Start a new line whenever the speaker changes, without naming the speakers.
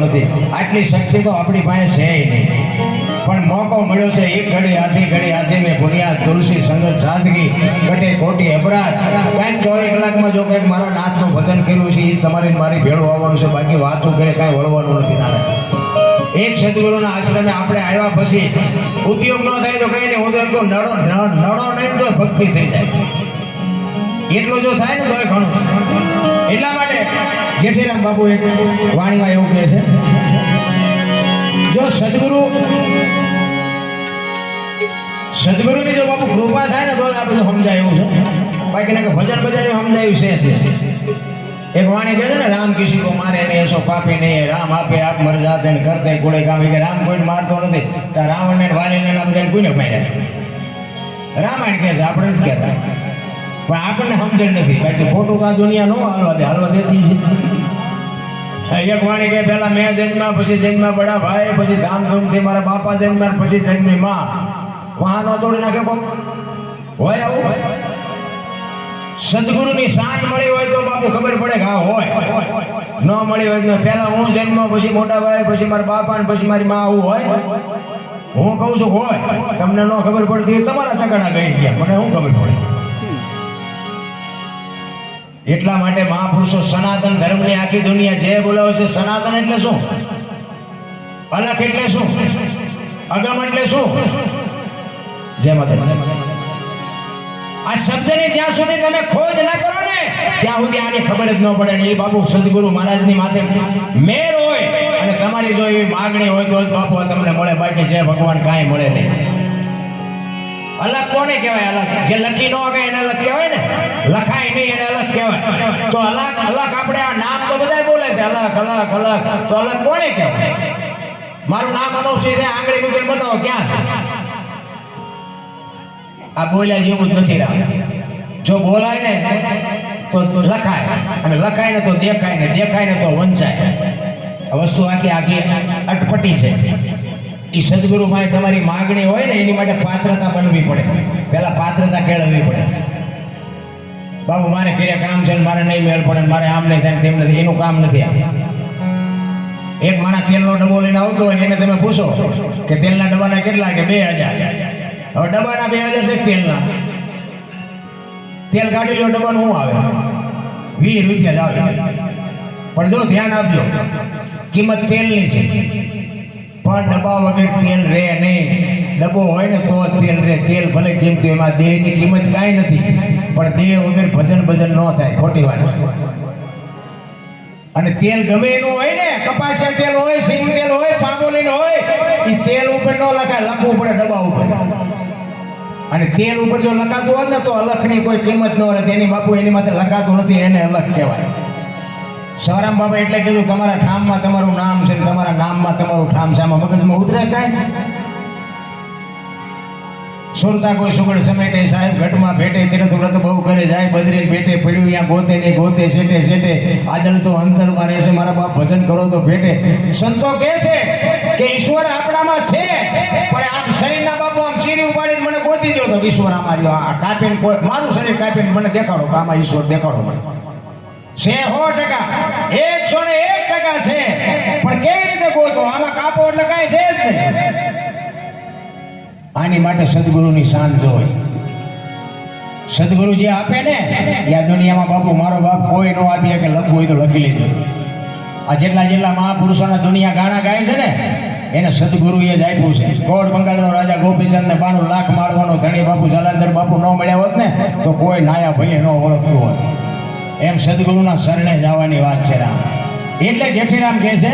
નથી આટલી શક્તિ તો આપણી પાસે છે નહીં, પણ મોકો મળ્યો છે એક ઘડી હાથી મેં બુનિયાદ તુલસી સંગત સાદગી કટે કોટી અપરાધ કાંઈક 24 કલાકમાં જો કંઈક મારા નાથનું ભજન કર્યું છે એ તમારી મારી ભેળો આવવાનું છે, બાકી વાતો કરે કાંઈ વળવાનું નથી. નારાયણ એક સદગુરુના આશ્રમે આપણે આવ્યા પછી ઉપયોગ ન થાય તો કઈ નહીં, હું તો એમ કહું નડો નહીં તો ભક્તિ થઈ જાય, એટલું જો થાય ને તો એ ઘણું છે. એટલા માટે જેઠીરામ બાપુ એક વાણીમાં એવું કહે છે, જો સદગુરુની જો બાપુ કૃપા થાય ને તો જ આ બધું સમજાય એવું છે, બાકી ના કે ભજન સમજાયું છે. એક વાણી કહે છે ને, રામ કિસી કો મારે નહીં એસો પાપી નહીં, રામ આપે આપ મર જાતે ને કરતે કોડે કામ, કે રામ કોઈને મારતો નથી, તો રાવણને વાલીને બધાને કોઈને માર્યા. રામાયણ કહે છે, આપણે નથી કહેતા, પણ આપણને સમજણ નથી, બાકી ખોટું કા દુનિયા નો હાલવા દેતી છે. એક વાણી કે પેલા મેં જન્મ્યા, પછી જન્મ્યા બડા ભાઈ, પછી ધામધૂમથી મારા બાપા જન્મ્યા, પછી જન્મી માં. વાહનો તોડી નાખે કોક હોય આવું. સદગુરુની સાંજ મળી હોય તો બાપુ ખબર પડે કે હા હોય, ન મળી હોય તો પેલા હું જન્મ, પછી મોટા ભાઈ, પછી મારા બાપા ને પછી મારી માં, આવું હોય. હું કહું છું હોય, તમને ન ખબર પડતી તમારા સગડા ગઈ ગયા, મને શું ખબર પડે. એટલા માટે મહાપુરુષો સનાતન ધર્મની આખી દુનિયા જે બોલાવે છે, સનાતન એટલે શું, અલગ એટલે શું, અગમ એટલે શું, જય માતા. આ શબ્દની જ્યાં સુધી તમે ખોજ ના કરો ને ત્યાં સુધી આની ખબર જ ન પડે ને. એ બાપુ સદગુરુ મહારાજની માથે મેર હોય અને તમારી જો એવી માગણી હોય તો જ બાપુ તમને મળે, બાકી જય ભગવાન કાંઈ મળે નહીં. અલગ કોને કહેવાય? અલગ જે લખી ન હોય એને અલગ કહેવાય ને, લખાય નહીં એને અલગ કહેવાય. તો અલગ આપણે આ નામ તો બધા બોલે છે, અલગ તો અલગ કોને કહેવાય? મારું નામ અનુસી છે, આંગળી મૂકીને બતાવો ક્યાં છે? આ બોલ્યા જેવું જ નથી રામ. જો બોલાય ને તો લખાય, અને લખાય ને તો દેખાય, ને દેખાય ને તો વંચાય. વસ્તુ આખી અટપટી છે. એ સદગુરુ માં તમારી માગણી હોય ને એની માટે પાત્રતા બનવી પડે, પેલા પાત્રતા કેળવવી પડે. બાબુ મારે કર્યા કામ છે, મારે નહીં મેળ પડે, મારે આમ નહીં થાય તેમ નથી, એનું કામ નથી. એક માણસ તેલનો ડબ્બો લઈને આવતો હોય એને તમે પૂછો કે તેલના ડબ્બાના કેટલા, કે 2000. હવે ડબ્બાના 2000 છે તેલના, તેલ કાઢી લો ડબ્બાનું શું આવે? 20 રૂપિયા જ આવે. પણ જો ધ્યાન આપજો, કિંમત તેલની છે, પણ ડબ્બા વગર તેલ રહે નહીં. ડબ્બો હોય ને તો તેલ રહે. તેલ ભલે કિંમતી, એમાં દેહની કિંમત કાંઈ નથી, પણ દેહ વગર ભજન ન થાય, ખોટી વાત છે. અને તેલ ગમે એનું હોય ને, કપાસિયા તેલ હોય, સિંગ તેલ હોય, પામોલીન હોય, એ તેલ ઉપર ન લખાય, લખવું પડે ડબ્બા ઉપર. અને તેલ ઉપર જો લખાતું હોત ને તો અલખની કોઈ કિંમત ન રહે. એની બાપુ એની માથે લખાતું નથી, એને અલગ કહેવાય. સવારામ બાબા એટલે કીધું, તમારા ઠામમાં તમારું નામ છે, તમારા નામમાં તમારું ઠામ છે. આમાં મગજમાં ઉતરે કાંઈ? સુરતા કોઈ સુગડ સમેટે, સાહેબ ઘટમાં ભેટે, તીરથ વ્રત બહુ કરે જાય, બદરીને ભેટે પડ્યું ત્યાં ગોતે ને ગોતે, શેટે આદલ તો અંતરમાં રહેશે, મારા બાપ ભજન કરો તો ભેટે. સંતો કહે છે કે ઈશ્વર આપણામાં છે, પણ આમ શરીરના બાપુ આમ ચીરી ઉપાડીને મને ગોતી દો તો ઈશ્વર અમારી આ કાપીને, મારું શરીર કાપીને મને દેખાડો કે આમાં ઈશ્વર દેખાડો મને. 100% 101% છે, પણ કેવી રીતે ગોતો? આમાં કાપો એટલે કાંઈ છે જ નહીં. આની માટે સદગુરુની શાન જોઈ. સદગુરુ જે આપે ને આ દુનિયામાં બાપુ મારો બાપ કોઈ ન આપી કે લખવું હોય તો લખી લેજો. આ જેટલા મહાપુરુષોના દુનિયા ગાણા ગાય છે ને એને સદગુરુએ જ આપ્યું છે. ગોળ બંગાળનો રાજા ગોપીચંદ ને 92 લાખ માળવાનો ધણી બાપુ જલાંધર બાપુ ન મળ્યા હોત ને તો કોઈ નાયા ભાઈએ ન ઓળખતું હોત. એમ સદગુરુના શરણે જવાની વાત છે રામ. એટલે જેઠીરામ કહે છે